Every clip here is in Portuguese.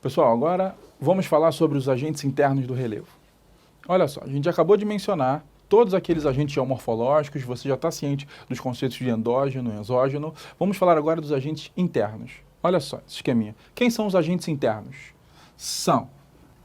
Pessoal, agora vamos falar sobre os agentes internos do relevo. Olha só, a gente acabou de mencionar todos aqueles agentes geomorfológicos, você já está ciente dos conceitos de endógeno e exógeno. Vamos falar agora dos agentes internos. Olha só esse esqueminha. Quem são os agentes internos? São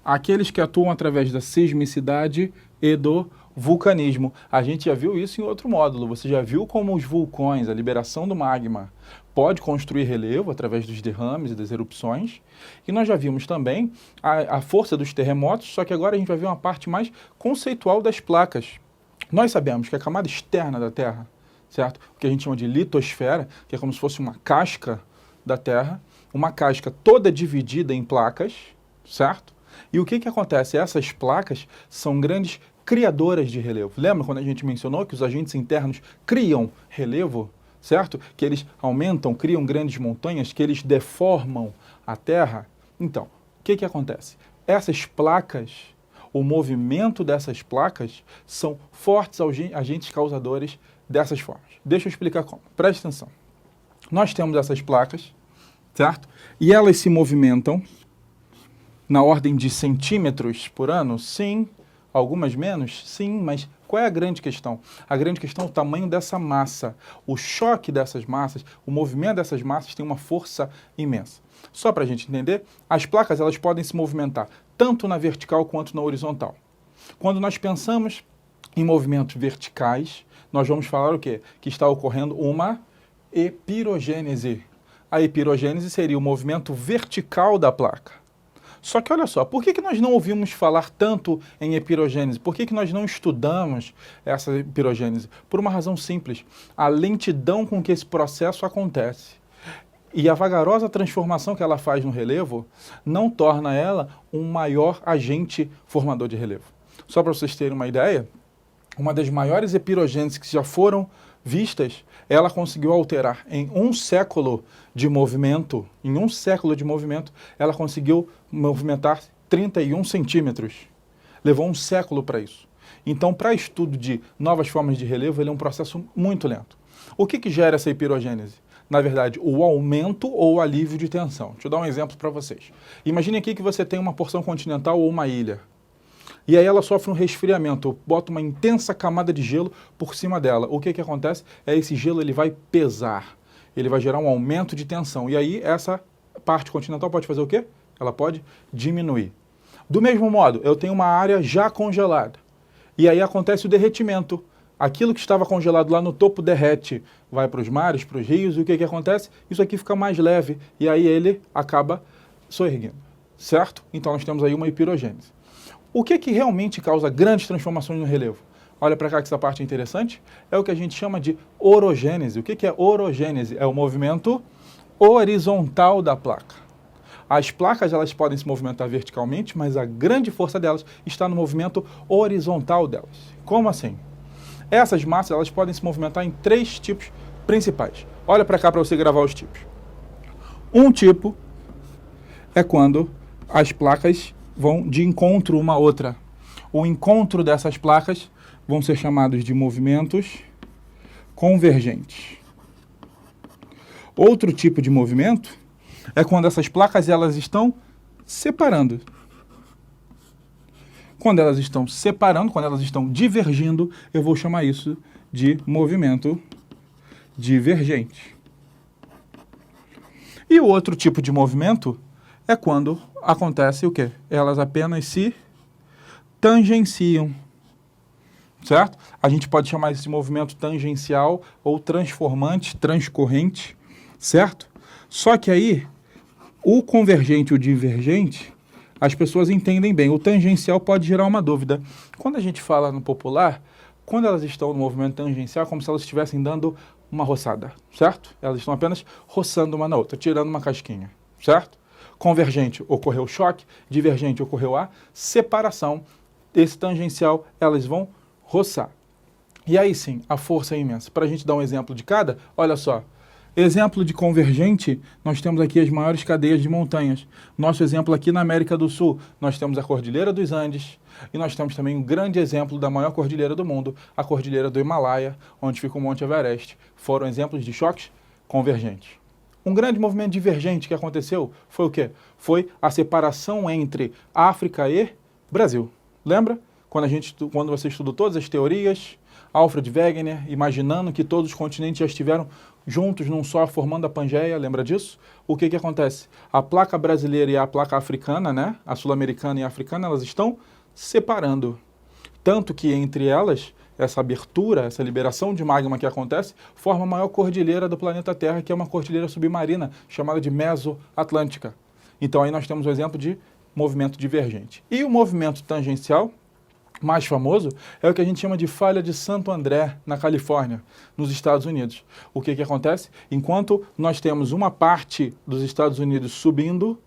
aqueles que atuam através da sismicidade e do vulcanismo. A gente já viu isso em outro módulo. Você já viu como os vulcões, a liberação do magma, pode construir relevo através dos derrames e das erupções. E nós já vimos também a força dos terremotos, só que agora a gente vai ver uma parte mais conceitual das placas. Nós sabemos que a camada externa da Terra, certo? O que a gente chama de litosfera, que é como se fosse uma casca da Terra, uma casca toda dividida em placas, certo? E o que acontece? Essas placas são grandes criadoras de relevo. Lembra quando a gente mencionou que os agentes internos criam relevo, certo? Que eles aumentam, criam grandes montanhas, que eles deformam a Terra? Então, o que acontece? Essas placas, o movimento dessas placas são fortes agentes causadores dessas formas. Deixa eu explicar como. Preste atenção. Nós temos essas placas, certo? E elas se movimentam na ordem de centímetros por ano? Sim. Algumas menos? Sim, mas qual é a grande questão? A grande questão é o tamanho dessa massa. O choque dessas massas, o movimento dessas massas tem uma força imensa. Só para a gente entender, as placas elas podem se movimentar tanto na vertical quanto na horizontal. Quando nós pensamos em movimentos verticais, nós vamos falar o quê? Que está ocorrendo uma epirogênese. A epirogênese seria o movimento vertical da placa. Só que olha só, por que nós não ouvimos falar tanto em epirogênese? Por que nós não estudamos essa epirogênese? Por uma razão simples, a lentidão com que esse processo acontece. E a vagarosa transformação que ela faz no relevo não torna ela um maior agente formador de relevo. Só para vocês terem uma ideia, uma das maiores epirogêneses que já foram vistas, ela conseguiu alterar em um século de movimento, ela conseguiu movimentar 31 centímetros. Levou um século para isso. Então, para estudo de novas formas de relevo, ele é um processo muito lento. O que gera essa epirogênese? Na verdade, o aumento ou o alívio de tensão. Deixa eu dar um exemplo para vocês. Imagine aqui que você tem uma porção continental ou uma ilha. E aí ela sofre um resfriamento, bota uma intensa camada de gelo por cima dela. O que acontece? Esse gelo ele vai pesar, ele vai gerar um aumento de tensão. E aí essa parte continental pode fazer o quê? Ela pode diminuir. Do mesmo modo, eu tenho uma área já congelada. E aí acontece o derretimento. Aquilo que estava congelado lá no topo derrete, vai para os mares, para os rios, e o que acontece? Isso aqui fica mais leve, e aí ele acaba soerguendo, certo? Então nós temos aí uma epirogênese. O que realmente causa grandes transformações no relevo? Olha para cá que essa parte é interessante. É o que a gente chama de orogênese. O que é orogênese? É o movimento horizontal da placa. As placas elas podem se movimentar verticalmente, mas a grande força delas está no movimento horizontal delas. Como assim? Essas massas elas podem se movimentar em três tipos principais. Olha para cá para você gravar os tipos. Um tipo é quando as placas vão de encontro uma outra. O encontro dessas placas vão ser chamados de movimentos convergentes. Outro tipo de movimento é quando essas placas elas estão separando. Quando elas estão separando, quando elas estão divergindo, eu vou chamar isso de movimento divergente. E o outro tipo de movimento é quando acontece o quê? Elas apenas se tangenciam, certo? A gente pode chamar esse movimento tangencial ou transformante, transcorrente, certo? Só que aí, o convergente e o divergente, as pessoas entendem bem. O tangencial pode gerar uma dúvida. Quando a gente fala no popular, quando elas estão no movimento tangencial, é como se elas estivessem dando uma roçada, certo? Elas estão apenas roçando uma na outra, tirando uma casquinha, certo? Convergente ocorreu choque, divergente ocorreu a separação. Esse tangencial, elas vão roçar. E aí sim, a força é imensa. Para a gente dar um exemplo de cada, olha só. Exemplo de convergente, nós temos aqui as maiores cadeias de montanhas. Nosso exemplo aqui na América do Sul, nós temos a Cordilheira dos Andes e nós temos também um grande exemplo da maior cordilheira do mundo, a Cordilheira do Himalaia, onde fica o Monte Everest. Foram exemplos de choques convergentes. Um grande movimento divergente que aconteceu foi o quê? Foi a separação entre África e Brasil. Lembra? Quando você estudou todas as teorias, Alfred Wegener, imaginando que todos os continentes já estiveram juntos num só, formando a Pangeia, lembra disso? O que acontece? A placa brasileira e a placa africana, né? A sul-americana e a africana, elas estão separando. Tanto que entre elas, essa abertura, essa liberação de magma que acontece, forma a maior cordilheira do planeta Terra, que é uma cordilheira submarina, chamada de Mesoatlântica. Então aí nós temos o exemplo de movimento divergente. E o movimento tangencial, mais famoso, é o que a gente chama de falha de Santo André, na Califórnia, nos Estados Unidos. O que acontece? Enquanto nós temos uma parte dos Estados Unidos subindo,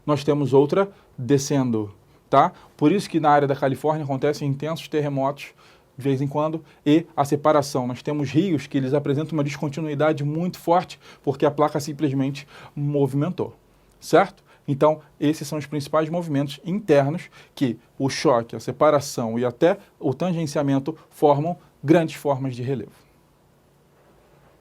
nós temos outra descendo. Tá? Por isso que na área da Califórnia acontecem intensos terremotos de vez em quando e a separação. Nós temos rios que eles apresentam uma descontinuidade muito forte porque a placa simplesmente movimentou, certo? Então, esses são os principais movimentos internos que o choque, a separação e até o tangenciamento formam grandes formas de relevo.